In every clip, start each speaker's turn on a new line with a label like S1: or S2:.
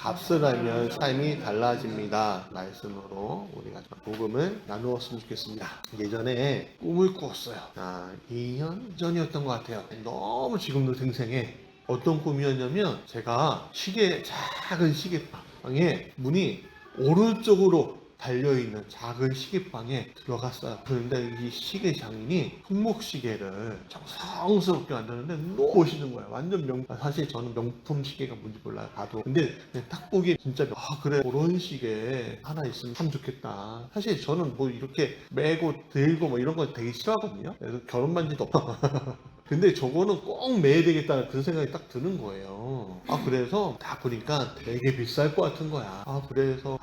S1: 값을 알면 삶이 달라집니다. 말씀으로 우리가 복음을 나누었으면 좋겠습니다. 예전에 꿈을 꾸었어요. 2년 전이었던 것 같아요. 너무 지금도 생생해. 어떤 꿈이었냐면 제가 작은 시계방에 문이 오른쪽으로 달려있는 작은 시계방에 들어갔어요. 그런데 이 시계 장인이 손목시계를 정성스럽게 만드는데 너무 멋있는 거예요. 완전 사실 저는 명품 시계가 뭔지 몰라요. 봐도. 근데 그냥 딱 보기에 진짜 그래, 그런 시계 하나 있으면 참 좋겠다. 사실 저는 뭐 이렇게 매고 들고 뭐 이런 거 되게 싫어하거든요. 그래서 결혼 반지도 없어. 근데 저거는 꼭 매야 되겠다는 그런 생각이 딱 드는 거예요. 그래서 딱 보니까 되게 비쌀 것 같은 거야. 그래서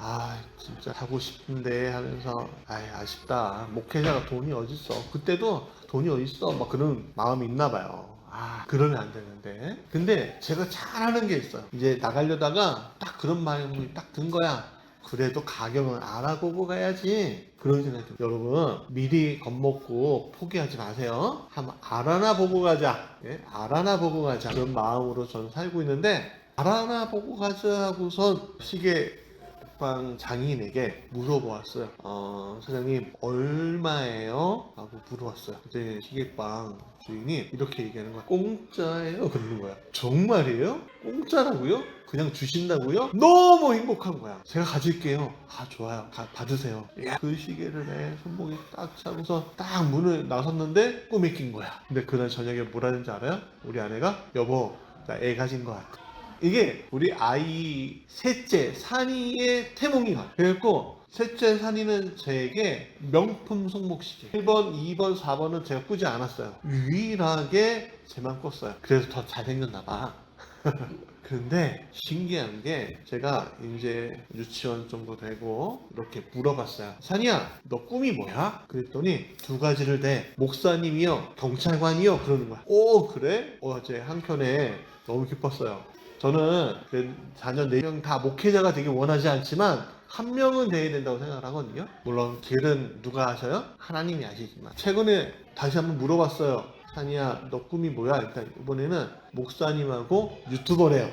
S1: 진짜 사고 싶은데 하면서 아쉽다. 목회자가 돈이 어딨어. 그때도 돈이 어딨어 막 그런 마음이 있나 봐요. 그러면 안 되는데. 근데 제가 잘하는 게 있어요. 이제 나가려다가 딱 그런 마음이 딱 든 거야. 그래도 가격은 알아보고 가야지. 그런 생각이 들어요. 여러분, 미리 겁먹고 포기하지 마세요. 한번 알아나 보고 가자. 알아나 보고 가자. 그런 마음으로 저는 살고 있는데, 알아나 보고 가자 하고선 시계방 장인에게 물어보았어요. 사장님, 얼마예요? 하고 물어봤어요. 그때 시계방 주인이 이렇게 얘기하는 거야. 공짜예요? 그러는 거야. 정말이에요? 공짜라고요? 그냥 주신다고요? 너무 행복한 거야. 제가 가질게요. 좋아요. 받으세요. 그 시계를 내 손목에 딱 차고서 딱 문을 나섰는데 꿈이 낀 거야. 근데 그날 저녁에 뭐라는지 알아요? 우리 아내가 여보, 나 애 가진 거 같아. 이게 우리 아이 셋째 산이의 태몽이야. 그래갖고 셋째 산이는 저에게 명품 손목시계 1번, 2번, 4번은 제가 꾸지 않았어요. 유일하게 제만 꿨어요. 그래서 더 잘생겼나 봐. 근데 신기한 게 제가 이제 유치원 정도 되고 이렇게 물어봤어요. 산이야, 너 꿈이 뭐야? 그랬더니 두 가지를 대. 목사님이요, 경찰관이요. 그러는 거야. 오, 그래? 어제 한켠에 너무 기뻤어요. 저는 자녀 4명 다 목회자가 되기 원하지 않지만 한 명은 돼야 된다고 생각을 하거든요. 물론 길은 누가 하셔요? 하나님이 아시지만. 최근에 다시 한번 물어봤어요. 산이야, 너 꿈이 뭐야? 일단 이번에는 목사님하고 유튜버래요.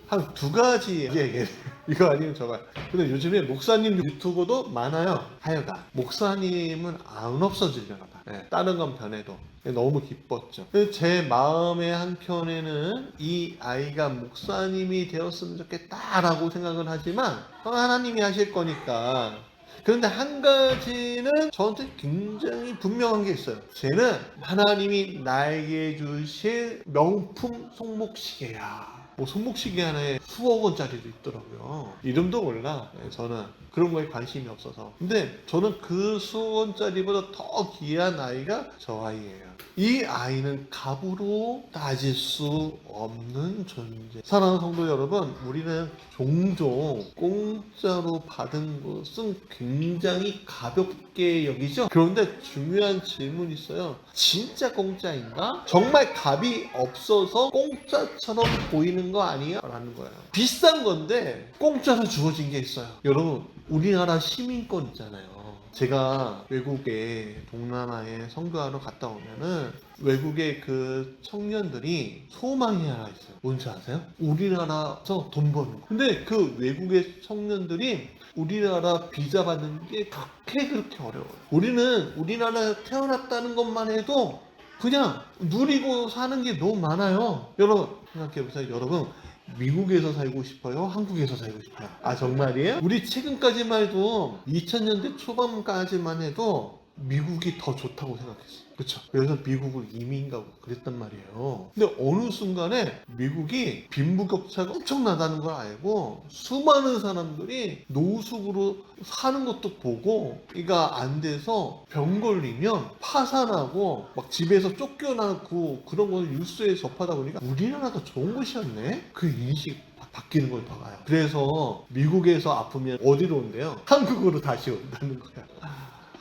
S1: 한 두 가지 얘기해. 이거 아니면 저거. 근데 요즘에 목사님 유튜버도 많아요. 하여간 목사님은 안 없어지려나 봐. 다른 건 변해도. 너무 기뻤죠. 제 마음의 한편에는 이 아이가 목사님이 되었으면 좋겠다라고 생각을 하지만 하나님이 하실 거니까. 그런데 한 가지는 저한테 굉장히 분명한 게 있어요. 쟤는 하나님이 나에게 주실 명품 손목시계야. 손목시계 하나에 수억 원짜리도 있더라고요. 이름도 몰라. 저는 그런 거에 관심이 없어서. 근데 저는 그 수억 원짜리보다 더 귀한 아이가 저 아이예요. 이 아이는 값으로 따질 수 없는 존재. 사랑하는 성도 여러분, 우리는 종종 공짜로 받은 것은 굉장히 가볍게 여기죠. 그런데 중요한 질문이 있어요. 진짜 공짜인가? 정말 값이 없어서 공짜처럼 보이는 거 아니야? 라는 거예요. 비싼 건데 공짜로 주어진 게 있어요. 여러분, 우리나라 시민권 있잖아요. 제가 외국에 동남아에 선교하러 갔다 오면은 외국의 그 청년들이 소망이 하나 있어요. 뭔지 아세요? 우리나라에서 돈 버는 거. 근데 그 외국의 청년들이 우리나라 비자 받는 게 그렇게 어려워요. 우리는 우리나라에 태어났다는 것만 해도 그냥 누리고 사는 게 너무 많아요. 여러분 생각해보세요. 여러분 미국에서 살고 싶어요? 한국에서 살고 싶어요? 정말이에요? 우리 최근까지만 해도 2000년대 초반까지만 해도 미국이 더 좋다고 생각했어요. 그렇죠? 그래서 미국을 이민 가고 그랬단 말이에요. 근데 어느 순간에 미국이 빈부격차가 엄청나다는 걸 알고 수많은 사람들이 노숙으로 사는 것도 보고 이가 안 돼서 병 걸리면 파산하고 막 집에서 쫓겨나고 그런 걸 뉴스에 접하다 보니까 우리나라가 좋은 곳이었네? 그 인식이 바뀌는 걸 봐요. 그래서 미국에서 아프면 어디로 온대요? 한국으로 다시 온다는 거야.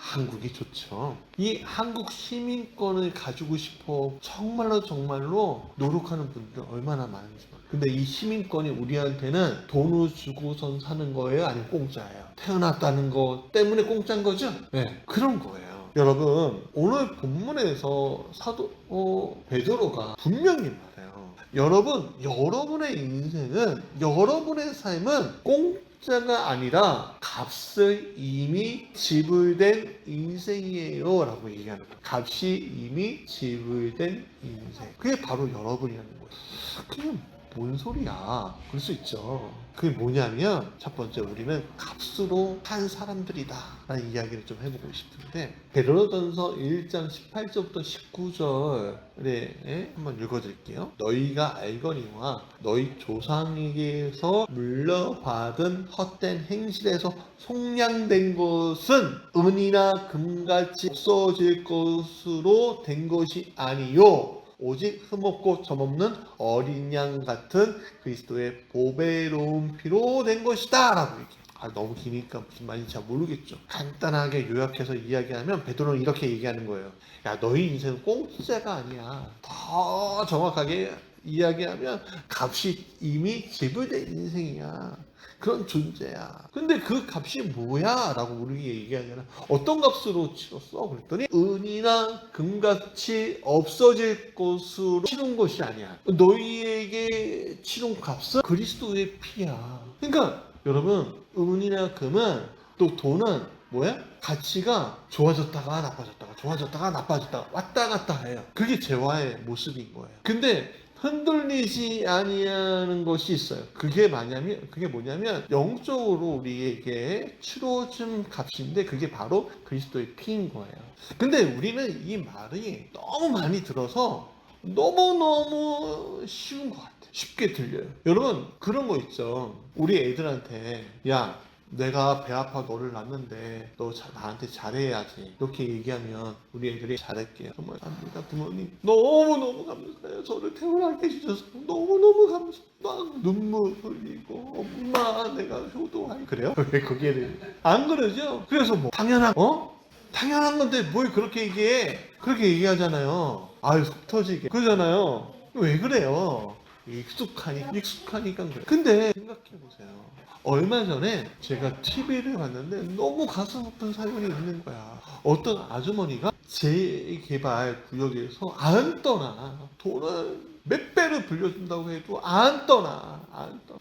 S1: 한국이 좋죠. 이 한국 시민권을 가지고 싶어 정말로 노력하는 분들 얼마나 많은지. 근데 이 시민권이 우리한테는 돈을 주고선 사는 거예요? 아니면 공짜예요? 태어났다는 거 때문에 공짜인 거죠? 네, 그런 거예요. 여러분, 오늘 본문에서 사도 베드로가 분명히 말해요. 여러분의 인생은, 여러분의 삶은 공짜가 아니라 값을 이미 지불된 인생이에요 라고 얘기하는 거예요. 값이 이미 지불된 인생. 그게 바로 여러분이라는 거예요. 그게 뭔 소리야? 그럴 수 있죠. 그게 뭐냐면, 첫 번째, 우리는 값으로 산 사람들이다 라는 이야기를 좀 해보고 싶은데, 베드로전서 1장 18절부터 19절에 한번 읽어드릴게요. 너희가 알거니와 너희 조상에게서 물려받은 헛된 행실에서 속량된 것은 은이나 금같이 없어질 것으로 된 것이 아니요 오직 흠없고 점없는 어린 양 같은 그리스도의 보배로운 피로 된 것이다 라고 얘기해요. 너무 기니까 무슨 말인지 잘 모르겠죠. 간단하게 요약해서 이야기하면 베드로는 이렇게 얘기하는 거예요. 야, 너희 인생은 공짜가 아니야. 더 정확하게 이야기하면 값이 이미 지불된 인생이야. 그런 존재야. 근데 그 값이 뭐야? 라고 우리에게 얘기하잖아. 어떤 값으로 치렀어? 그랬더니 은이나 금같이 없어질 것으로 치른 것이 아니야. 너희에게 치른 값은 그리스도의 피야. 그러니까 여러분, 은이나 금은, 또 돈은 뭐야? 가치가 좋아졌다가 나빠졌다가 좋아졌다가 나빠졌다가 왔다 갔다 해요. 그게 재화의 모습인 거예요. 근데 흔들리지 아니하는 것이 있어요. 그게 뭐냐면 영적으로 우리에게 치러진 값인데, 그게 바로 그리스도의 피인 거예요. 근데 우리는 이 말이 너무 많이 들어서 너무너무 쉬운 것 같아요. 쉽게 들려요. 여러분, 그런 거 있죠. 우리 애들한테, 야, 내가 배 아파 너를 낳는데 너 나한테 잘해야지, 이렇게 얘기하면 우리 애들이 잘할게요. 정말 합니다. 부모님 너무너무 감사해요. 저를 태어나게 해주셔서 너무너무 감사해요. 막 눈물 흘리고, 엄마 내가 효도할, 그래요? 왜 거기에는 안 그러죠? 그래서 뭐 당연한 건데 뭘 그렇게 얘기해? 그렇게 얘기하잖아요. 아유, 속 터지게 그러잖아요. 왜 그래요? 익숙하니까 그래. 근데 생각해보세요. 얼마 전에 제가 TV를 봤는데 너무 가슴 아픈 사연이 있는 거야. 어떤 아주머니가 재개발 구역에서 안 떠나. 돈을 몇 배를 빌려준다고 해도 안 떠나.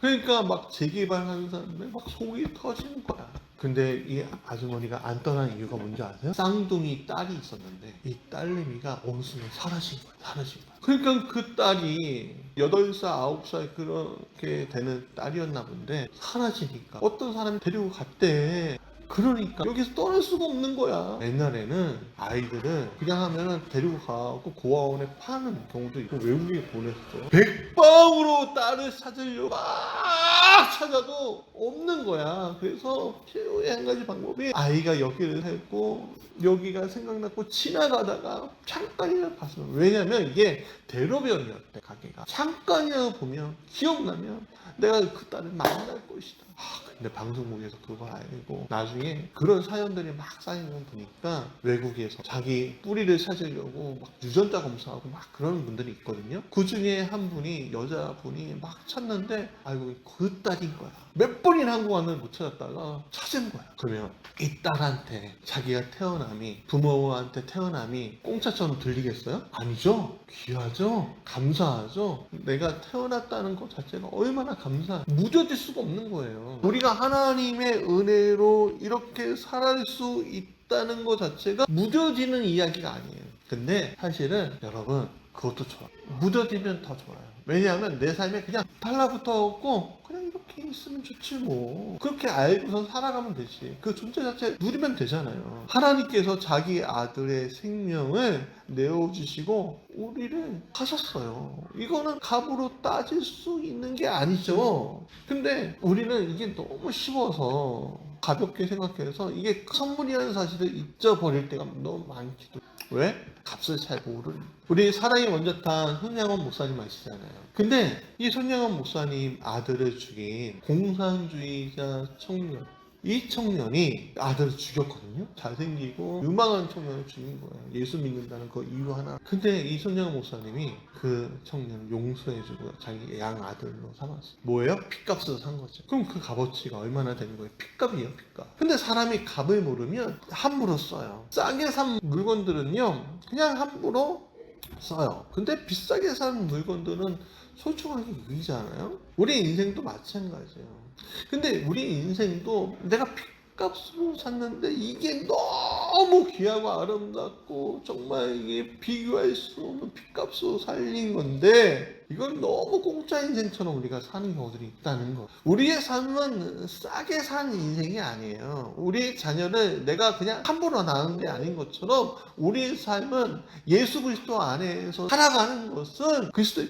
S1: 그러니까 막 재개발하는 사람들 막 속이 터지는 거야. 근데 이 아주머니가 안 떠난 이유가 뭔지 아세요? 쌍둥이 딸이 있었는데 이 딸내미가 어느 순간 사라진 거야. 그러니까 그 딸이 8살, 9살 그렇게 되는 딸이었나 본데, 사라지니까 어떤 사람이 데리고 갔대. 그러니까 여기서 떠날 수가 없는 거야. 옛날에는 아이들은 그냥 하면은 데리고 가고 고아원에 파는 경우도 있고, 외국에 보냈어. 백방으로 딸을 찾으려고 막 찾아도 없는 거야. 그래서 최후의 한 가지 방법이, 아이가 여기를 살고 여기가 생각났고 지나가다가 잠깐이라도 봤으면, 왜냐면 이게 대로변이었대. 가게가 잠깐이라도 보면, 기억나면 내가 그 딸을 만날 것이다. 근데 방송국에서 그걸 알고 나중에 그런 사연들이 막 쌓이는 걸 보니까, 외국에서 자기 뿌리를 찾으려고 막 유전자 검사하고 막 그러는 분들이 있거든요. 그 중에 한 분이, 여자분이 막 찾는데 알고 그 딸인 거야. 몇 번이나 한국 안을 못 찾았다가 찾은 거야. 그러면 이 딸한테 자기가 태어남이, 부모한테 태어남이 공짜처럼 들리겠어요? 아니죠. 귀하죠. 감사하죠. 내가 태어났다는 것 자체가 얼마나 감사해. 무뎌질 수가 없는 거예요. 우리가 하나님의 은혜로 이렇게 살아갈 수 있다는 것 자체가 무뎌지는 이야기가 아니에요. 근데 사실은 여러분, 그것도 좋아. 무뎌지면 더 좋아요. 왜냐하면 내 삶에 그냥 달라붙어 없고 그냥 이렇게 있으면 좋지 뭐. 그렇게 알고서 살아가면 되지. 그 존재 자체 누리면 되잖아요. 하나님께서 자기 아들의 생명을 내어주시고 우리를 하셨어요. 이거는 값으로 따질 수 있는 게 아니죠. 근데 우리는 이게 너무 쉬워서 가볍게 생각해서 이게 선물이라는 사실을 잊어버릴 때가 너무 많기도. 왜? 값을 잘 모르는. 우리 사랑의 원자탄 손양원 목사님 아시잖아요. 근데 이 손양원 목사님 아들을 죽인 공산주의자 청년, 이 청년이 아들을 죽였거든요. 잘생기고 유망한 청년을 죽인 거예요. 예수 믿는다는 그 이유 하나. 근데 이 손양원 목사님이 그 청년을 용서해주고 자기 양 아들로 삼았어요. 뭐예요? 핏값으로 산 거죠. 그럼 그 값어치가 얼마나 되는 거예요? 핏값이에요, 핏값. 근데 사람이 값을 모르면 함부로 써요. 싸게 산 물건들은요, 그냥 함부로 써요. 근데 비싸게 산 물건들은 소중하게 여기잖아요. 우리 인생도 마찬가지예요. 근데 우리 인생도 내가 핏값으로 샀는데 이게 너무 귀하고 아름답고 정말 이게 비교할 수 없는 핏값으로 살린 건데 이건 너무 공짜 인생처럼 우리가 사는 경우들이 있다는 거. 우리의 삶은 싸게 산 인생이 아니에요. 우리 자녀를 내가 그냥 함부로 낳은 게 아닌 것처럼 우리의 삶은 예수 그리스도 안에서 살아가는 것은 그리스도의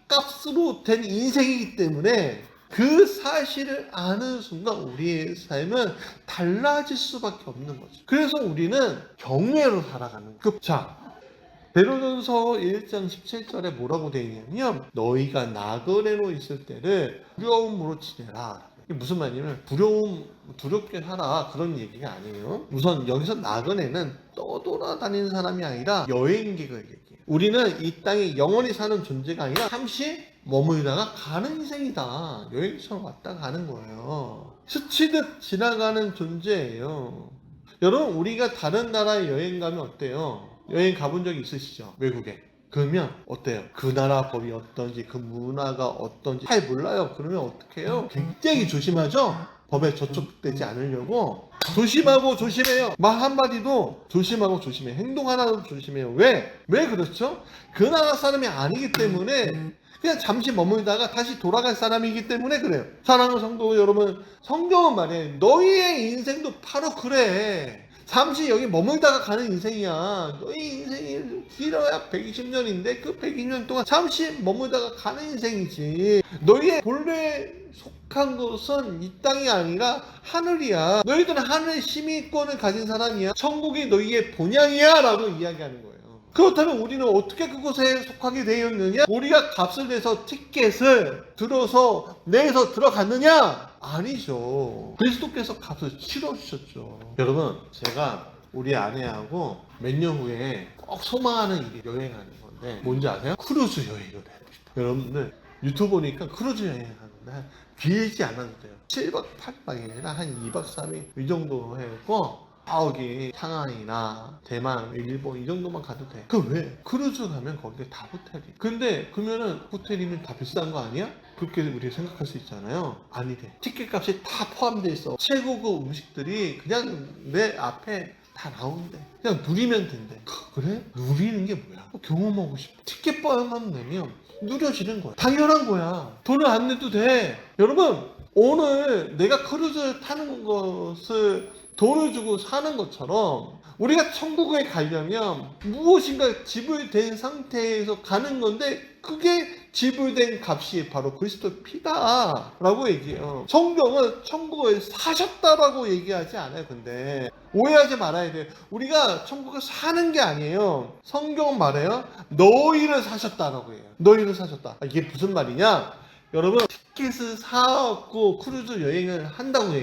S1: 핏값으로 된 인생이기 때문에 그 사실을 아는 순간 우리의 삶은 달라질 수밖에 없는 거죠. 그래서 우리는 경외로 살아가는 거예요. 자, 베드로전서 1장 17절에 뭐라고 되어 있냐면 너희가 나그네로 있을 때를 두려움으로 지내라. 이게 무슨 말이냐면 두렵게 하라 그런 얘기가 아니에요. 우선 여기서 나그네는 떠돌아다니는 사람이 아니라 여행객을 얘기해요. 우리는 이 땅에 영원히 사는 존재가 아니라 잠시 머물다가 가는 인생이다. 여행처럼 왔다 가는 거예요. 스치듯 지나가는 존재예요. 여러분, 우리가 다른 나라에 여행 가면 어때요? 여행 가본 적 있으시죠? 외국에. 그러면 어때요? 그 나라 법이 어떤지, 그 문화가 어떤지 잘 몰라요. 그러면 어떻게 해요? 굉장히 조심하죠? 법에 저촉되지 않으려고 조심하고 조심해요. 말 한마디도 조심하고 조심해요. 행동 하나도 조심해요. 왜 그렇죠? 그 나라 사람이 아니기 때문에 그냥 잠시 머물다가 다시 돌아갈 사람이기 때문에 그래요. 사랑하는 성도 여러분, 성경은 말이에요. 너희의 인생도 바로 그래. 잠시 여기 머물다가 가는 인생이야. 너희 인생이 길어야 120년인데 그 120년 동안 잠시 머물다가 가는 인생이지. 너희의 본래 속한 것은 이 땅이 아니라 하늘이야. 너희들은 하늘의 시민권을 가진 사람이야. 천국이 너희의 본향이야 라고 이야기하는 거예요. 그렇다면 우리는 어떻게 그곳에 속하게 되었느냐? 우리가 값을 내서 티켓을 내서 들어갔느냐? 아니죠. 그리스도께서 값을 치러주셨죠. 여러분, 제가 우리 아내하고 몇 년 후에 꼭 소망하는 일이 여행하는 건데 뭔지 아세요? 크루즈 여행을 해보고 싶어요. 여러분들 유튜브 보니까 크루즈 여행하는데 길지 않아도 돼요. 7박 8박이 아니라 한 2박 3일 이 정도 해고 여기 상하이나 대만, 일본 이 정도만 가도 돼. 그 왜? 크루즈 가면 거기가 다 호텔이. 근데 그러면은 호텔이면 다 비싼 거 아니야? 그렇게 우리가 생각할 수 있잖아요. 아니래. 티켓 값이 다 포함되어 있어. 최고급 음식들이 그냥 내 앞에 다 나오는데 그냥 누리면 된대. 그래? 누리는 게 뭐야? 경험하고 싶어. 티켓값만 내면 누려지는 거야. 당연한 거야. 돈을 안 내도 돼. 여러분, 오늘 내가 크루즈 타는 것을 돈을 주고 사는 것처럼 우리가 천국에 가려면 무엇인가 지불된 상태에서 가는 건데 그게 지불된 값이 바로 그리스도의 피다 라고 얘기해요. 성경은 천국을 사셨다라고 얘기하지 않아요. 근데 오해하지 말아야 돼요. 우리가 천국을 사는 게 아니에요. 성경은 말해요. 너희를 사셨다라고 해요. 너희를 사셨다. 이게 무슨 말이냐? 여러분, 티켓을 사갖고 크루즈 여행을 한다고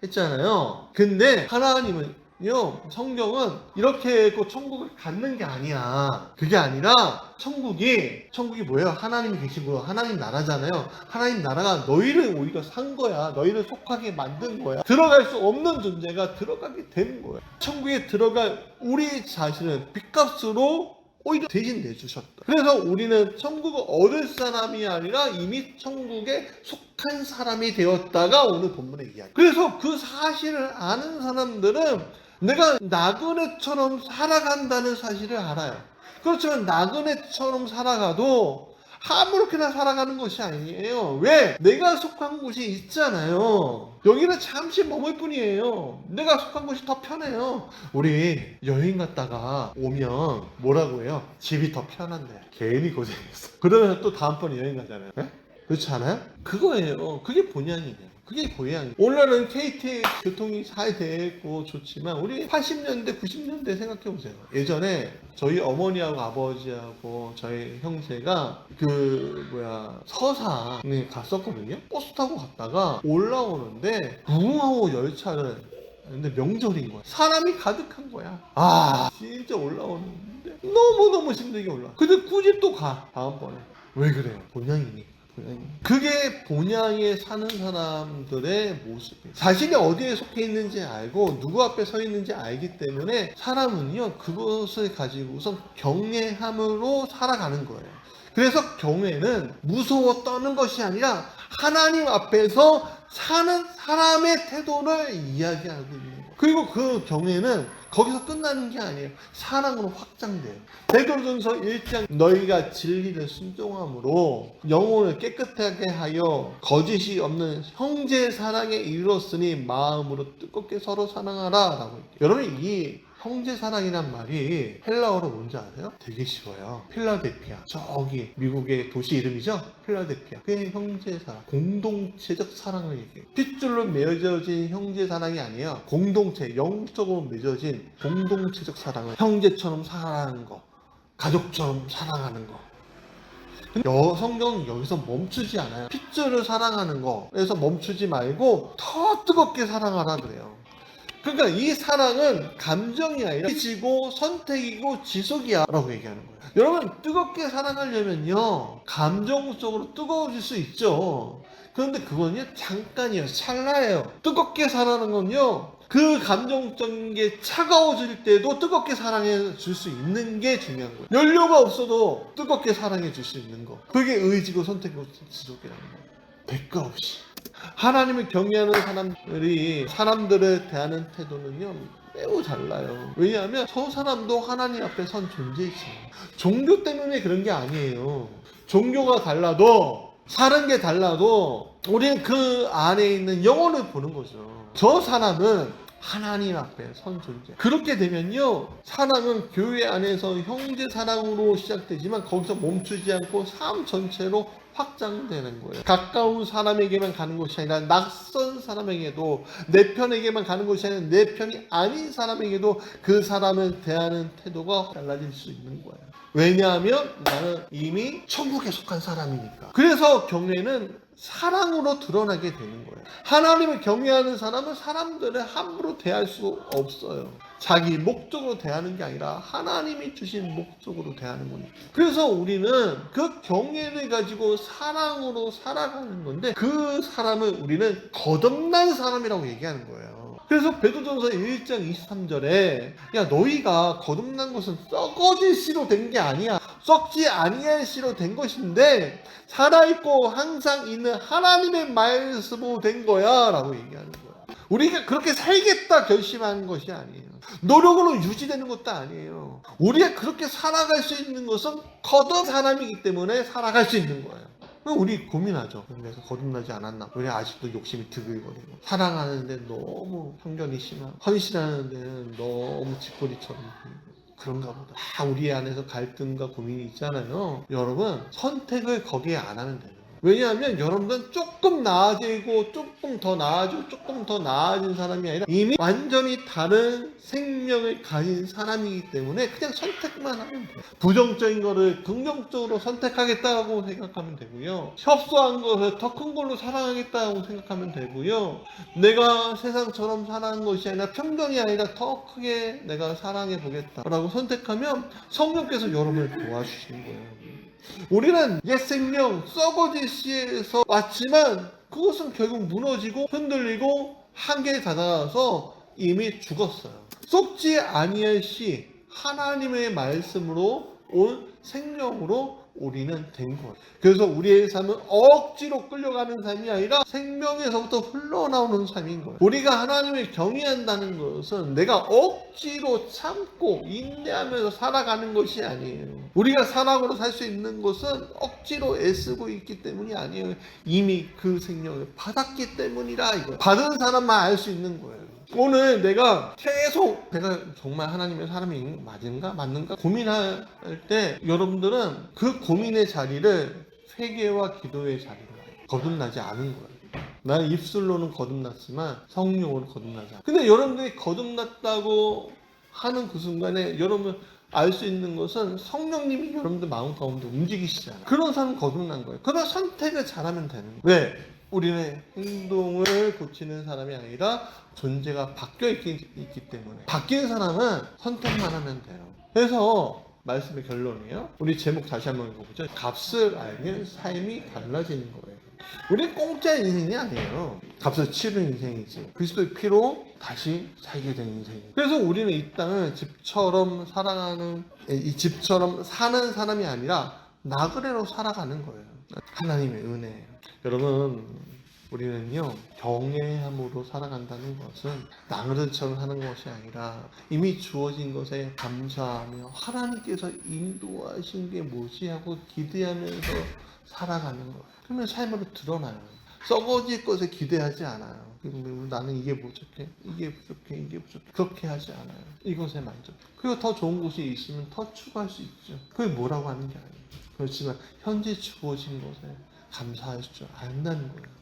S1: 했잖아요. 근데 하나님은요, 성경은 이렇게 했고 천국을 갖는 게 아니야. 그게 아니라 천국이 뭐예요? 하나님이 계시고 하나님 나라잖아요. 하나님 나라가 너희를 오히려 산 거야. 너희를 속하게 만든 거야. 들어갈 수 없는 존재가 들어가게 된 거야. 천국에 들어갈 우리 자신은 빚값으로 오히려 대신 내주셨다. 그래서 우리는 천국을 얻을 사람이 아니라 이미 천국에 속한 사람이 되었다가 오늘 본문의 이야기. 그래서 그 사실을 아는 사람들은 내가 나그네처럼 살아간다는 사실을 알아요. 그렇지만 나그네처럼 살아가도 아무렇게나 살아가는 것이 아니에요. 왜? 내가 속한 곳이 있잖아요. 여기는 잠시 머물 뿐이에요. 내가 속한 곳이 더 편해요. 우리 여행 갔다가 오면 뭐라고 해요? 집이 더 편한데 괜히 고생했어. 그러면 또 다음번에 여행 가잖아요. 네? 그렇지 않아요? 그거예요. 그게 본향이에요. 그게 고향이에요. 오늘은 KT 교통이 잘 되고 좋지만 우리 80년대 90년대 생각해보세요. 예전에 저희 어머니하고 아버지하고 저희 형제가 서산에 갔었거든요. 버스 타고 갔다가 올라오는데 무궁화호 열차를 근데 명절인 거야. 사람이 가득한 거야. 진짜 올라오는데 너무너무 힘들게 올라와. 근데 굳이 또 가. 다음번에. 왜 그래요? 본향이니까. 그게 본향에 사는 사람들의 모습이에요. 자신이 어디에 속해 있는지 알고 누구 앞에 서 있는지 알기 때문에 사람은요, 그것을 가지고 우선 경외함으로 살아가는 거예요. 그래서 경외는 무서워 떠는 것이 아니라 하나님 앞에서 사는 사람의 태도를 이야기하고 있는 거예요. 그리고 그 경외는 거기서 끝나는 게 아니에요. 사랑으로 확장돼요. 베드로전서 1장 너희가 진리를 순종함으로 영혼을 깨끗하게 하여 거짓이 없는 형제 사랑에 이르렀으니 마음으로 뜨겁게 서로 사랑하라 라고 했죠. 여러분 이 형제 사랑이란 말이 헬라어로 뭔지 아세요? 되게 쉬워요. 필라델피아. 저기 미국의 도시 이름이죠? 필라델피아. 그게 형제 사랑, 공동체적 사랑을 얘기해요. 핏줄로 맺어진 형제 사랑이 아니에요. 공동체, 영적으로 맺어진 공동체적 사랑을 형제처럼 사랑하는 거, 가족처럼 사랑하는 거. 성경은 여기서 멈추지 않아요. 핏줄을 사랑하는 거에서 멈추지 말고 더 뜨겁게 사랑하라 그래요. 그러니까 이 사랑은 감정이 아니라 지고 선택이고 지속이야 라고 얘기하는 거예요. 여러분 뜨겁게 사랑하려면요 감정적으로 뜨거워질 수 있죠. 그런데 그건요 잠깐이에요. 찰나예요. 뜨겁게 사랑하는 건요 그 감정적인 게 차가워질 때도 뜨겁게 사랑해 줄 수 있는 게 중요한 거예요. 연료가 없어도 뜨겁게 사랑해 줄 수 있는 거, 그게 의지고 선택이고 지속이라는 거예요. 대가 없이. 하나님을 경외하는 사람들이 사람들을 대하는 태도는요 매우 달라요. 왜냐하면 저 사람도 하나님 앞에 선 존재이지. 종교 때문에 그런 게 아니에요. 종교가 달라도 사는 게 달라도 우리는 그 안에 있는 영혼을 보는 거죠. 저 사람은 하나님 앞에 선 존재. 그렇게 되면요 사랑은 교회 안에서 형제 사랑으로 시작되지만 거기서 멈추지 않고 삶 전체로 확장되는 거예요. 가까운 사람에게만 가는 것이 아니라 낯선 사람에게도, 내 편에게만 가는 것이 아니라 내 편이 아닌 사람에게도 그 사람을 대하는 태도가 달라질 수 있는 거예요. 왜냐하면 나는 이미 천국에 속한 사람이니까. 그래서 경외는 사랑으로 드러나게 되는 거예요. 하나님을 경외하는 사람은 사람들을 함부로 대할 수 없어요. 자기 목적으로 대하는 게 아니라 하나님이 주신 목적으로 대하는 거니까. 그래서 우리는 그 경외를 가지고 사랑으로 살아가는 건데 그 사람을 우리는 거듭난 사람이라고 얘기하는 거예요. 그래서 베드로전서 1장 23절에 야 너희가 거듭난 것은 썩어질 씨로 된 게 아니야. 썩지 아니할 씨로 된 것인데 살아있고 항상 있는 하나님의 말씀으로 된 거야 라고 얘기하는 거야. 우리가 그렇게 살겠다 결심하는 것이 아니에요. 노력으로 유지되는 것도 아니에요. 우리가 그렇게 살아갈 수 있는 것은 거듭 사람이기 때문에 살아갈 수 있는 거예요. 우리 고민하죠. 그래서 거듭나지 않았나? 우리 아직도 욕심이 드글거리고 사랑하는데 너무 편견이 심하고 헌신하는 데는 너무 짓거리처럼 그런가 보다. 우리 안에서 갈등과 고민이 있잖아요. 여러분 선택을 거기에 안 하면 돼요. 왜냐하면 여러분은 조금 나아지고 조금 더 나아지고 조금 더 나아진 사람이 아니라 이미 완전히 다른 생명을 가진 사람이기 때문에 그냥 선택만 하면 돼요. 부정적인 거를 긍정적으로 선택하겠다고 생각하면 되고요. 협소한 것을 더 큰 걸로 사랑하겠다고 생각하면 되고요. 내가 세상처럼 살아가는 것이 아니라 편견이 아니라 더 크게 내가 사랑해 보겠다라고 선택하면 성령께서 여러분을 도와주시는 거예요. 우리는 옛 생명 썩어질 시에서 왔지만 그것은 결국 무너지고 흔들리고 한계에 다다라서 이미 죽었어요. 썩지 아니할 시 하나님의 말씀으로 온 생명으로 우리는 된 거예요. 그래서 우리의 삶은 억지로 끌려가는 삶이 아니라 생명에서부터 흘러나오는 삶인 거예요. 우리가 하나님을 경외한다는 것은 내가 억지로 참고 인내하면서 살아가는 것이 아니에요. 우리가 사랑으로 살 수 있는 것은 억지로 애쓰고 있기 때문이 아니에요. 이미 그 생명을 받았기 때문이라 이거예요. 받은 사람만 알 수 있는 거예요. 오늘 내가 계속 내가 정말 하나님의 사람이 맞는가 고민할 때 여러분들은 그 고민의 자리를 회개와 기도의 자리로 거듭나지 않은 거예요. 나는 입술로는 거듭났지만 성령으로 거듭나지 않아요. 근데 여러분들이 거듭났다고 하는 그 순간에 여러분 알 수 있는 것은 성령님이 여러분들 마음 가운데 움직이시잖아요. 그런 사람은 거듭난 거예요. 그러나 선택을 잘하면 되는 거예요. 왜? 우리는 행동을 고치는 사람이 아니라 존재가 바뀌어 있기 때문에 바뀐 사람은 선택만 하면 돼요. 그래서 말씀의 결론이에요. 우리 제목 다시 한번 읽어보죠. 값을 알면 삶이 달라지는 거예요. 우리는 공짜 인생이 아니에요. 값을 치른 인생이지. 그리스도의 피로 다시 살게 된 인생이에요. 그래서 우리는 이 땅을 집처럼 사랑하는, 이 집처럼 사는 사람이 아니라 나그네로 살아가는 거예요. 하나님의 은혜예요. 여러분, 우리는요, 경외함으로 살아간다는 것은 나그네처럼 하는 것이 아니라 이미 주어진 것에 감사하며 하나님께서 인도하신 게 뭐지 하고 기대하면서 살아가는 거예요. 그러면 삶으로 드러나요. 썩어질 것에 기대하지 않아요. 나는 이게 부족해, 이게 부족해, 이게 부족해. 그렇게 하지 않아요. 이것에 만족. 그리고 더 좋은 곳이 있으면 더 추구할 수 있죠. 그게 뭐라고 하는 게 아니에요. 그렇지만 현재 주어진 것에 감사할 줄 안다는 거예요.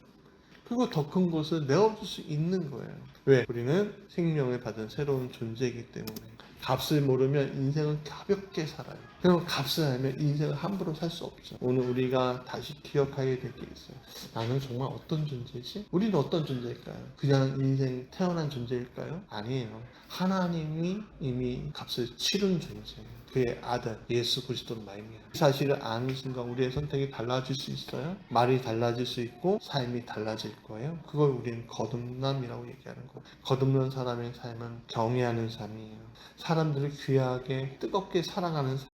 S1: 그리고 더 큰 것을 내어줄 수 있는 거예요. 왜? 우리는 생명을 받은 새로운 존재이기 때문에. 값을 모르면 인생은 가볍게 살아요. 그럼 값을 알면 인생을 함부로 살 수 없죠. 오늘 우리가 다시 기억하게 될 게 있어요. 나는 정말 어떤 존재지? 우리는 어떤 존재일까요? 그냥 인생 태어난 존재일까요? 아니에요. 하나님이 이미 값을 치른 존재예요. 그의 아들 예수 그리스도로 말미암아. 이 사실을 아는 순간 우리의 선택이 달라질 수 있어요. 말이 달라질 수 있고 삶이 달라질 거예요. 그걸 우리는 거듭남이라고 얘기하는 거예요. 거듭난 사람의 삶은 경외하는 삶이에요. 사람들을 귀하게 뜨겁게 사랑하는